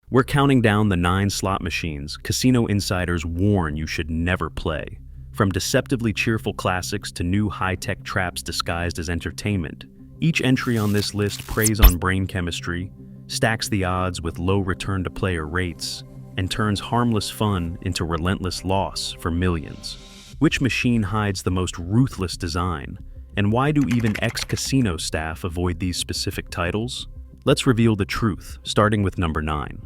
We're counting down the 9 slot machines casino insiders warn you should never play. From deceptively cheerful classics to new high-tech traps disguised as entertainment, each entry on this list preys on brain chemistry, stacks the odds with low return-to-player rates, and turns harmless fun into relentless loss for millions. Which machine hides the most ruthless design? And why do even ex-casino staff avoid these specific titles? Let's reveal the truth, starting with number 9.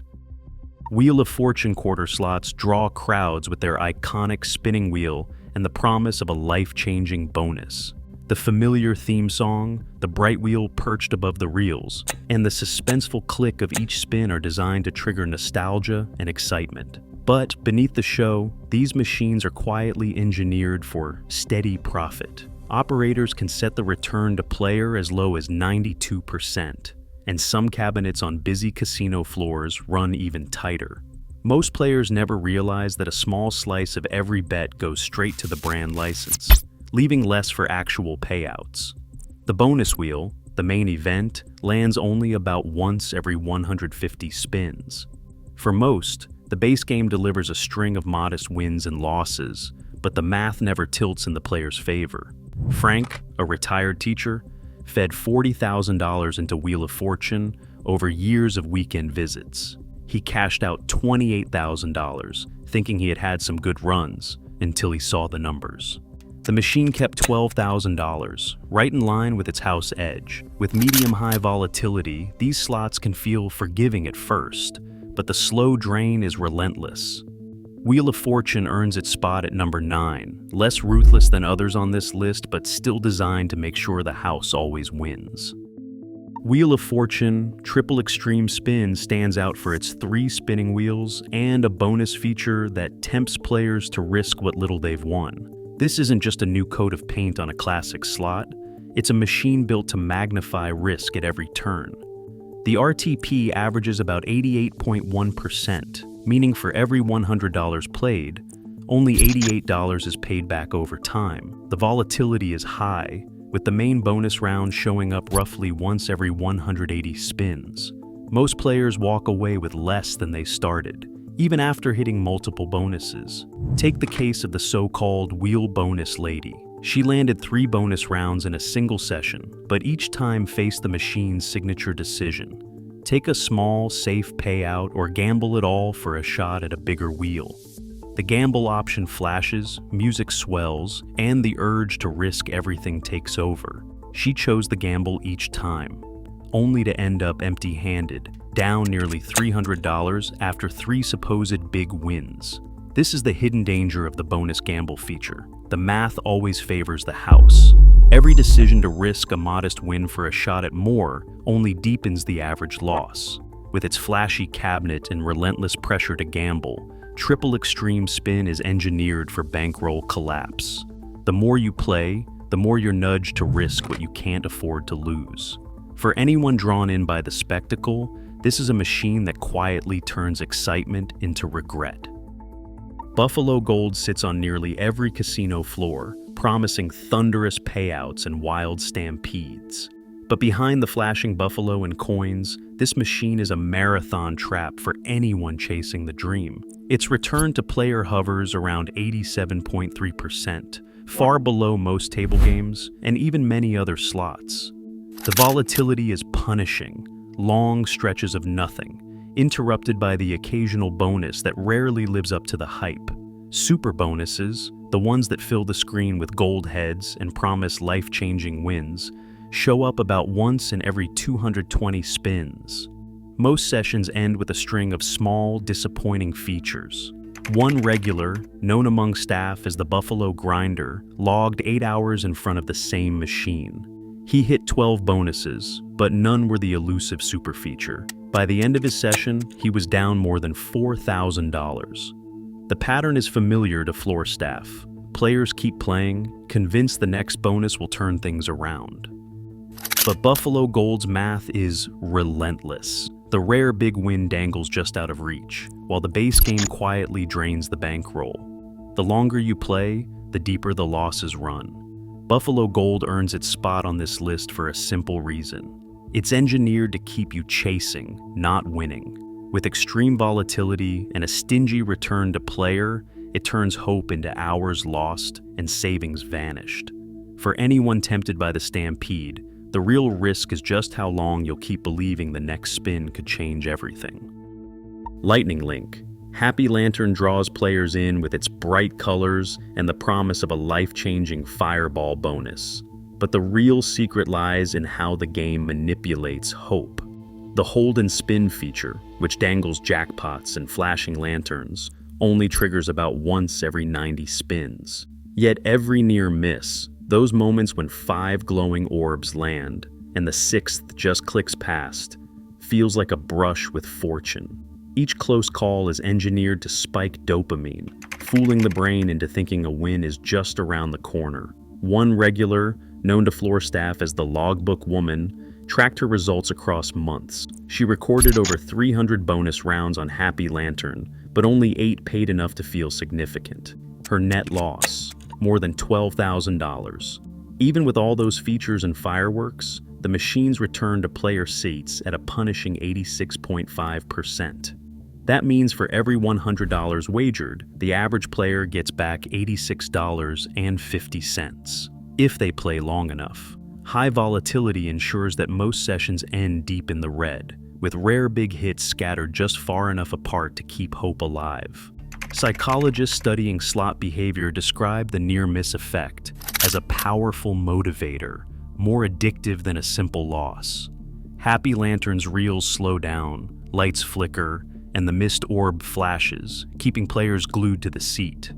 Wheel of Fortune quarter slots draw crowds with their iconic spinning wheel and the promise of a life-changing bonus. The familiar theme song, the bright wheel perched above the reels, and the suspenseful click of each spin are designed to trigger nostalgia and excitement. But beneath the show, these machines are quietly engineered for steady profit. Operators can set the return to player as low as 92%. And some cabinets on busy casino floors run even tighter. Most players never realize that a small slice of every bet goes straight to the brand license, leaving less for actual payouts. The bonus wheel, the main event, lands only about once every 150 spins. For most, the base game delivers a string of modest wins and losses, but the math never tilts in the player's favor. Frank, a retired teacher, fed $40,000 into Wheel of Fortune over years of weekend visits. He cashed out $28,000, thinking he had had some good runs, until he saw the numbers. The machine kept $12,000, right in line with its house edge. With medium-high volatility, these slots can feel forgiving at first, but the slow drain is relentless. Wheel of Fortune earns its spot at number 9, less ruthless than others on this list, but still designed to make sure the house always wins. Wheel of Fortune Triple Extreme Spin stands out for its 3 spinning wheels and a bonus feature that tempts players to risk what little they've won. This isn't just a new coat of paint on a classic slot, it's a machine built to magnify risk at every turn. The RTP averages about 88.1%. Meaning for every $100 played, only $88 is paid back over time. The volatility is high, with the main bonus round showing up roughly once every 180 spins. Most players walk away with less than they started, even after hitting multiple bonuses. Take the case of the so-called wheel bonus lady. She landed 3 bonus rounds in a single session, but each time faced the machine's signature decision. Take a small, safe payout or gamble it all for a shot at a bigger wheel. The gamble option flashes, music swells, and the urge to risk everything takes over. She chose the gamble each time, only to end up empty-handed, down nearly $300 after 3 supposed big wins. This is the hidden danger of the bonus gamble feature. The math always favors the house. Every decision to risk a modest win for a shot at more only deepens the average loss. With its flashy cabinet and relentless pressure to gamble, Triple Extreme Spin is engineered for bankroll collapse. The more you play, the more you're nudged to risk what you can't afford to lose. For anyone drawn in by the spectacle, this is a machine that quietly turns excitement into regret. Buffalo Gold sits on nearly every casino floor, promising thunderous payouts and wild stampedes. But behind the flashing buffalo and coins, this machine is a marathon trap for anyone chasing the dream. Its return to player hovers around 87.3%, far below most table games and even many other slots. The volatility is punishing, long stretches of nothing, interrupted by the occasional bonus that rarely lives up to the hype. Super bonuses, the ones that fill the screen with gold heads and promise life-changing wins, show up about once in every 220 spins. Most sessions end with a string of small, disappointing features. One regular, known among staff as the Buffalo Grinder, logged 8 hours in front of the same machine. He hit 12 bonuses, but none were the elusive super feature. By the end of his session, he was down more than $4,000. The pattern is familiar to floor staff. Players keep playing, convinced the next bonus will turn things around. But Buffalo Gold's math is relentless. The rare big win dangles just out of reach, while the base game quietly drains the bankroll. The longer you play, the deeper the losses run. Buffalo Gold earns its spot on this list for a simple reason. It's engineered to keep you chasing, not winning. With extreme volatility and a stingy return to player, it turns hope into hours lost and savings vanished. For anyone tempted by the stampede, the real risk is just how long you'll keep believing the next spin could change everything. Lightning Link. Happy Lantern draws players in with its bright colors and the promise of a life-changing fireball bonus. But the real secret lies in how the game manipulates hope. The hold and spin feature, which dangles jackpots and flashing lanterns, only triggers about once every 90 spins. Yet every near miss, those moments when 5 glowing orbs land and the 6th just clicks past, feels like a brush with fortune. Each close call is engineered to spike dopamine, fooling the brain into thinking a win is just around the corner. One regular, known to floor staff as the Logbook Woman, tracked her results across months. She recorded over 300 bonus rounds on Happy Lantern, but only 8 paid enough to feel significant. Her net loss, more than $12,000. Even with all those features and fireworks, the machines return to player seats at a punishing 86.5%. That means for every $100 wagered, the average player gets back $86.50, if they play long enough. High volatility ensures that most sessions end deep in the red, with rare big hits scattered just far enough apart to keep hope alive. Psychologists studying slot behavior describe the near-miss effect as a powerful motivator, more addictive than a simple loss. Happy Lantern's reels slow down, lights flicker, and the missed orb flashes, keeping players glued to the seat.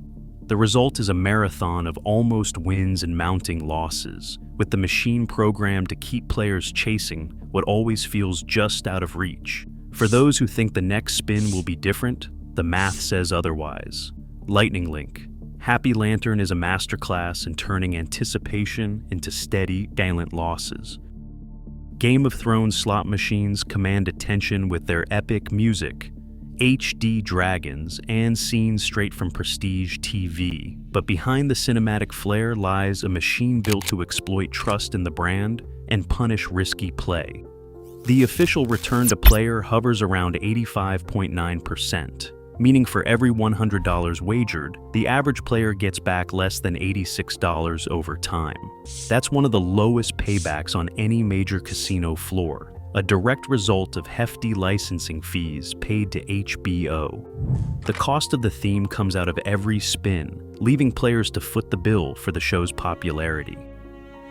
The result is a marathon of almost wins and mounting losses, with the machine programmed to keep players chasing what always feels just out of reach. For those who think the next spin will be different, the math says otherwise. Lightning Link. Happy Lantern is a masterclass in turning anticipation into steady, gallant losses. Game of Thrones slot machines command attention with their epic music, HD dragons, and scenes straight from prestige TV. But behind the cinematic flair lies a machine built to exploit trust in the brand and punish risky play. The official return to player hovers around 85.9%, meaning for every $100 wagered, the average player gets back less than $86 over time. That's one of the lowest paybacks on any major casino floor, a direct result of hefty licensing fees paid to HBO. The cost of the theme comes out of every spin, leaving players to foot the bill for the show's popularity.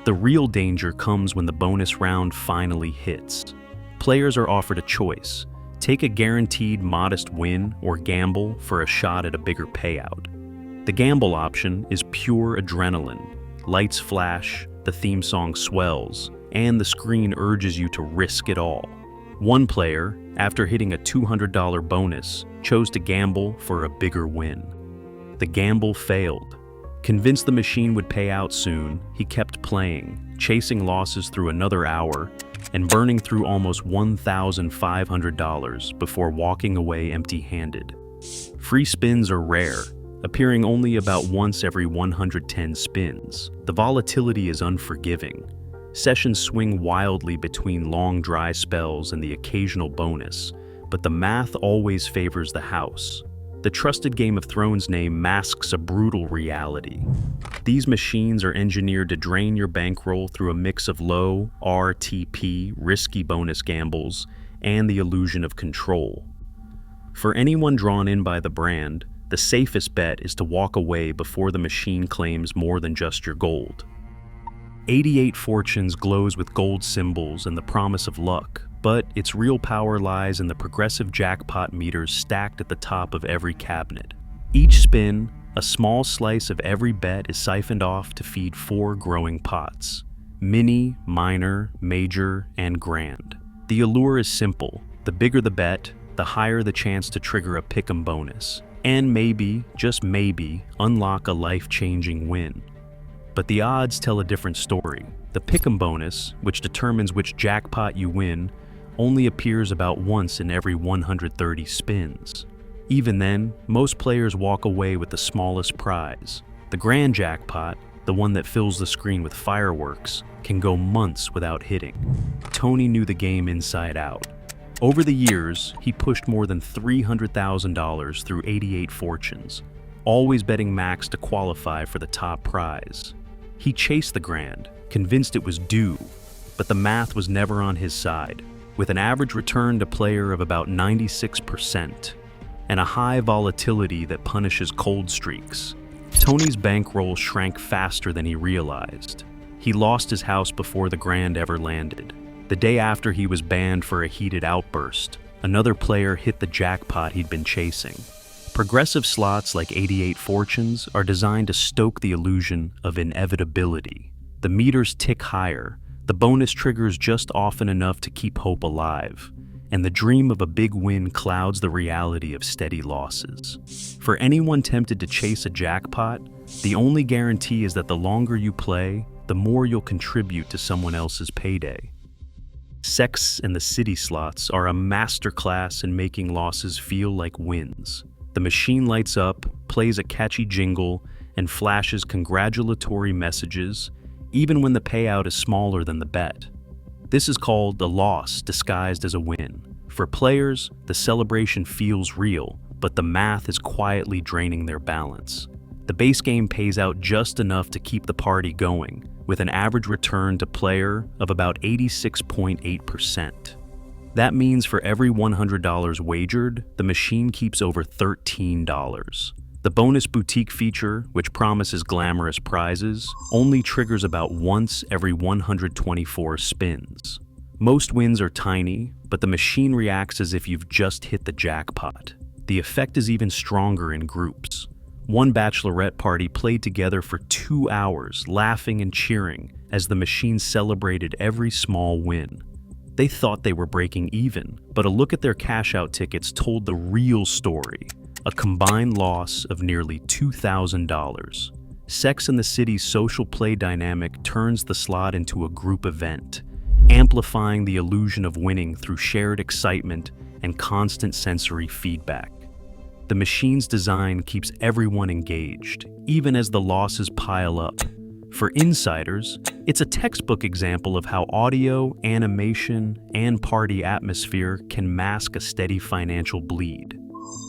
The real danger comes when the bonus round finally hits. Players are offered a choice: take a guaranteed modest win or gamble for a shot at a bigger payout. The gamble option is pure adrenaline. Lights flash, the theme song swells, and the screen urges you to risk it all. One player, after hitting a $200 bonus, chose to gamble for a bigger win. The gamble failed. Convinced the machine would pay out soon, he kept playing, chasing losses through another hour, and burning through almost $1,500 before walking away empty-handed. Free spins are rare, appearing only about once every 110 spins. The volatility is unforgiving. Sessions swing wildly between long dry spells and the occasional bonus, but the math always favors the house. The trusted Game of Thrones name masks a brutal reality. These machines are engineered to drain your bankroll through a mix of low RTP, risky bonus gambles, and the illusion of control. For anyone drawn in by the brand, the safest bet is to walk away before the machine claims more than just your gold. 88 Fortunes glows with gold symbols and the promise of luck, but its real power lies in the progressive jackpot meters stacked at the top of every cabinet. Each spin, a small slice of every bet is siphoned off to feed 4 growing pots: mini, minor, major, and grand. The allure is simple: the bigger the bet, the higher the chance to trigger a pick'em bonus, and maybe, just maybe, unlock a life-changing win. But the odds tell a different story. The pick'em bonus, which determines which jackpot you win, only appears about once in every 130 spins. Even then, most players walk away with the smallest prize. The grand jackpot, the one that fills the screen with fireworks, can go months without hitting. Tony knew the game inside out. Over the years, he pushed more than $300,000 through 88 fortunes, always betting max to qualify for the top prize. He chased the grand, convinced it was due, but the math was never on his side, with an average return to player of about 96% and a high volatility that punishes cold streaks. Tony's bankroll shrank faster than he realized. He lost his house before the grand ever landed. The day after he was banned for a heated outburst, another player hit the jackpot he'd been chasing. Progressive slots like 88 fortunes are designed to stoke the illusion of inevitability. The meters tick higher, the bonus triggers just often enough to keep hope alive, and the dream of a big win clouds the reality of steady losses. For anyone tempted to chase a jackpot, the only guarantee is that the longer you play, the more you'll contribute to someone else's payday. Sex and the City slots are a masterclass in making losses feel like wins. The machine lights up, plays a catchy jingle, and flashes congratulatory messages, even when the payout is smaller than the bet. This is called a loss disguised as a win. For players, the celebration feels real, but the math is quietly draining their balance. The base game pays out just enough to keep the party going, with an average return to player of about 86.8%. That means for every $100 wagered, the machine keeps over $13. The bonus boutique feature, which promises glamorous prizes, only triggers about once every 124 spins. Most wins are tiny, but the machine reacts as if you've just hit the jackpot. The effect is even stronger in groups. One bachelorette party played together for 2 hours, laughing and cheering as the machine celebrated every small win. They thought they were breaking even, but a look at their cash-out tickets told the real story, a combined loss of nearly $2,000. Sex and the City's social play dynamic turns the slot into a group event, amplifying the illusion of winning through shared excitement and constant sensory feedback. The machine's design keeps everyone engaged, even as the losses pile up. For insiders, it's a textbook example of how audio, animation, and party atmosphere can mask a steady financial bleed.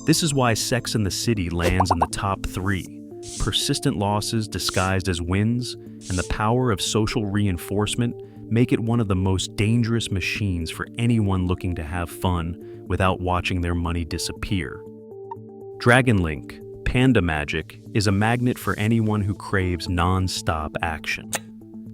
This is why Sex and the City lands in the top 3. Persistent losses disguised as wins, and the power of social reinforcement make it one of the most dangerous machines for anyone looking to have fun without watching their money disappear. Dragonlink, Panda Magic, is a magnet for anyone who craves non-stop action.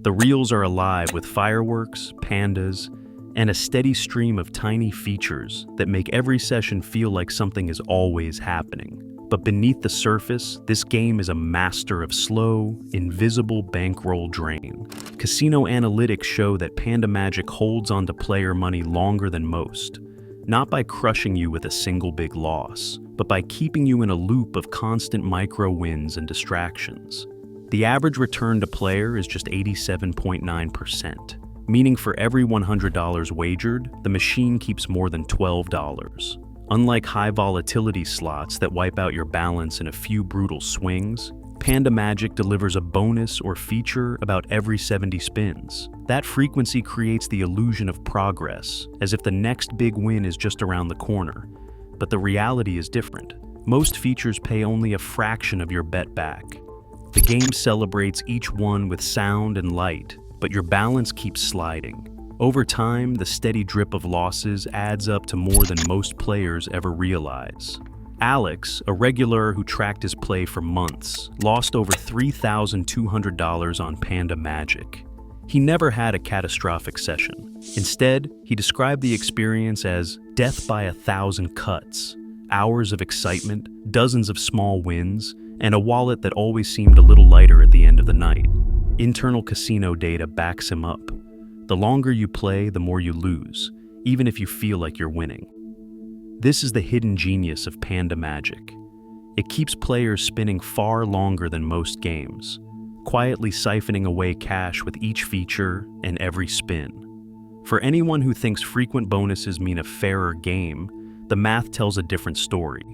The reels are alive with fireworks, pandas, and a steady stream of tiny features that make every session feel like something is always happening. But beneath the surface, this game is a master of slow, invisible bankroll drain. Casino analytics show that Panda Magic holds onto player money longer than most, not by crushing you with a single big loss, but by keeping you in a loop of constant micro wins and distractions. The average return to player is just 87.9%, meaning for every $100 wagered, the machine keeps more than $12. Unlike high volatility slots that wipe out your balance in a few brutal swings, Panda Magic delivers a bonus or feature about every 70 spins. That frequency creates the illusion of progress, as if the next big win is just around the corner. But the reality is different. Most features pay only a fraction of your bet back. The game celebrates each one with sound and light, but your balance keeps sliding. Over time, the steady drip of losses adds up to more than most players ever realize. Alex, a regular who tracked his play for months, lost over $3,200 on Panda Magic. He never had a catastrophic session. Instead, he described the experience as death by 1,000 cuts, hours of excitement, dozens of small wins, and a wallet that always seemed a little lighter at the end of the night. Internal casino data backs him up. The longer you play, the more you lose, even if you feel like you're winning. This is the hidden genius of Panda Magic. It keeps players spinning far longer than most games, quietly siphoning away cash with each feature and every spin. For anyone who thinks frequent bonuses mean a fairer game, the math tells a different story.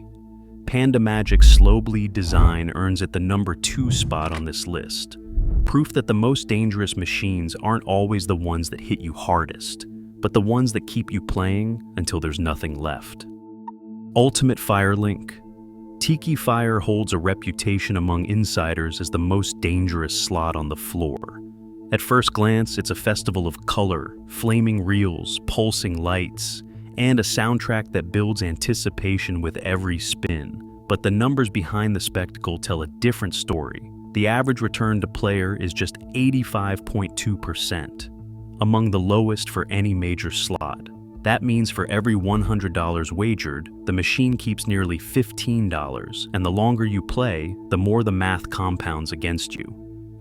Panda Magic's slow bleed design earns it the number 2 spot on this list. Proof that the most dangerous machines aren't always the ones that hit you hardest, but but the ones that keep you playing until there's nothing left. Ultimate Firelink. Tiki Fire holds a reputation among insiders as the most dangerous slot on the floor. At first glance, it's a festival of color, flaming reels, pulsing lights, and a soundtrack that builds anticipation with every spin. But the numbers behind the spectacle tell a different story. The average return to player is just 85.2%, among the lowest for any major slot. That means for every $100 wagered, the machine keeps nearly $15, and the longer you play, the more the math compounds against you.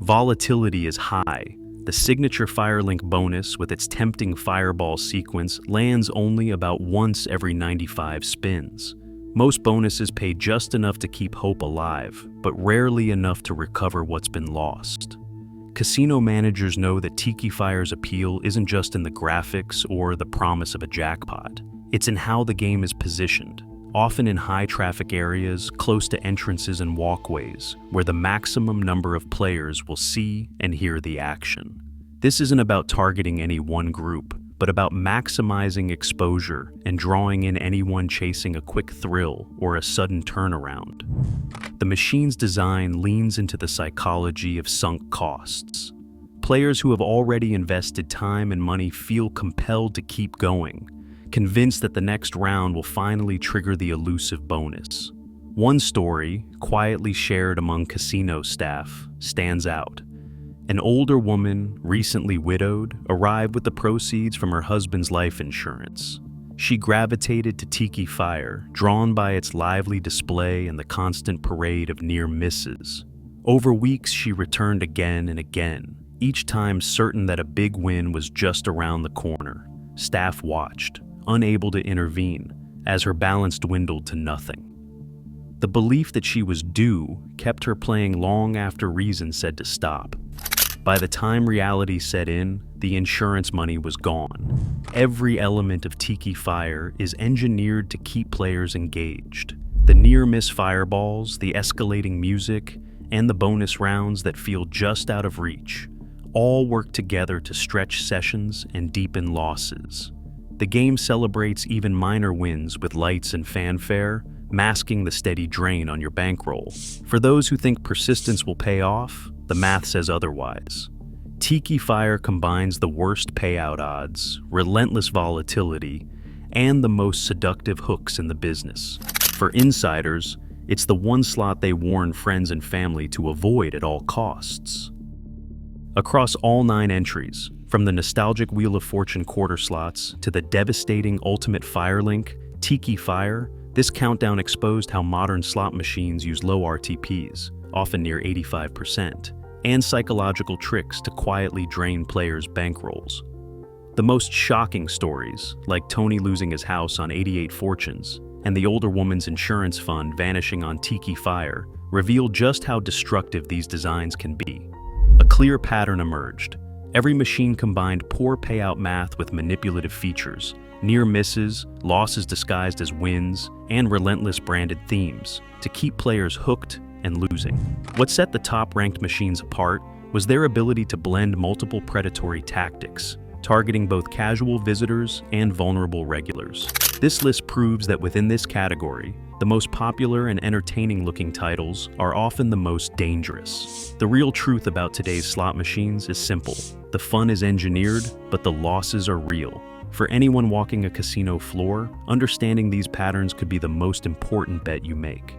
Volatility is high. The signature Firelink bonus with its tempting fireball sequence lands only about once every 95 spins. Most bonuses pay just enough to keep hope alive, but rarely enough to recover what's been lost. Casino managers know that Tiki Fire's appeal isn't just in the graphics or the promise of a jackpot. It's in how the game is positioned, often in high-traffic areas close to entrances and walkways, where the maximum number of players will see and hear the action. This isn't about targeting any one group, but about maximizing exposure and drawing in anyone chasing a quick thrill or a sudden turnaround. The machine's design leans into the psychology of sunk costs. Players who have already invested time and money feel compelled to keep going, convinced that the next round will finally trigger the elusive bonus. One story, quietly shared among casino staff, stands out. An older woman, recently widowed, arrived with the proceeds from her husband's life insurance. She gravitated to Tiki Fire, drawn by its lively display and the constant parade of near misses. Over weeks, she returned again and again, each time certain that a big win was just around the corner. Staff watched, unable to intervene, as her balance dwindled to nothing. The belief that she was due kept her playing long after reason said to stop. By the time reality set in, the insurance money was gone. Every element of Tiki Fire is engineered to keep players engaged. The near-miss fireballs, the escalating music, and the bonus rounds that feel just out of reach all work together to stretch sessions and deepen losses. The game celebrates even minor wins with lights and fanfare, masking the steady drain on your bankroll. For those who think persistence will pay off, the math says otherwise. Tiki Fire combines the worst payout odds, relentless volatility, and the most seductive hooks in the business. For insiders, it's the one slot they warn friends and family to avoid at all costs. Across all 9 entries, from the nostalgic Wheel of Fortune quarter slots to the devastating Ultimate Firelink, Tiki Fire, this countdown exposed how modern slot machines use low RTPs, often near 85%, and psychological tricks to quietly drain players' bankrolls. The most shocking stories, like Tony losing his house on 88 Fortunes and the older woman's insurance fund vanishing on Tiki Fire, reveal just how destructive these designs can be. A clear pattern emerged. Every machine combined poor payout math with manipulative features, near misses, losses disguised as wins, and relentless branded themes to keep players hooked and losing. What set the top-ranked machines apart was their ability to blend multiple predatory tactics, targeting both casual visitors and vulnerable regulars. This list proves that within this category, the most popular and entertaining-looking titles are often the most dangerous. The real truth about today's slot machines is simple. The fun is engineered, but the losses are real. For anyone walking a casino floor, understanding these patterns could be the most important bet you make.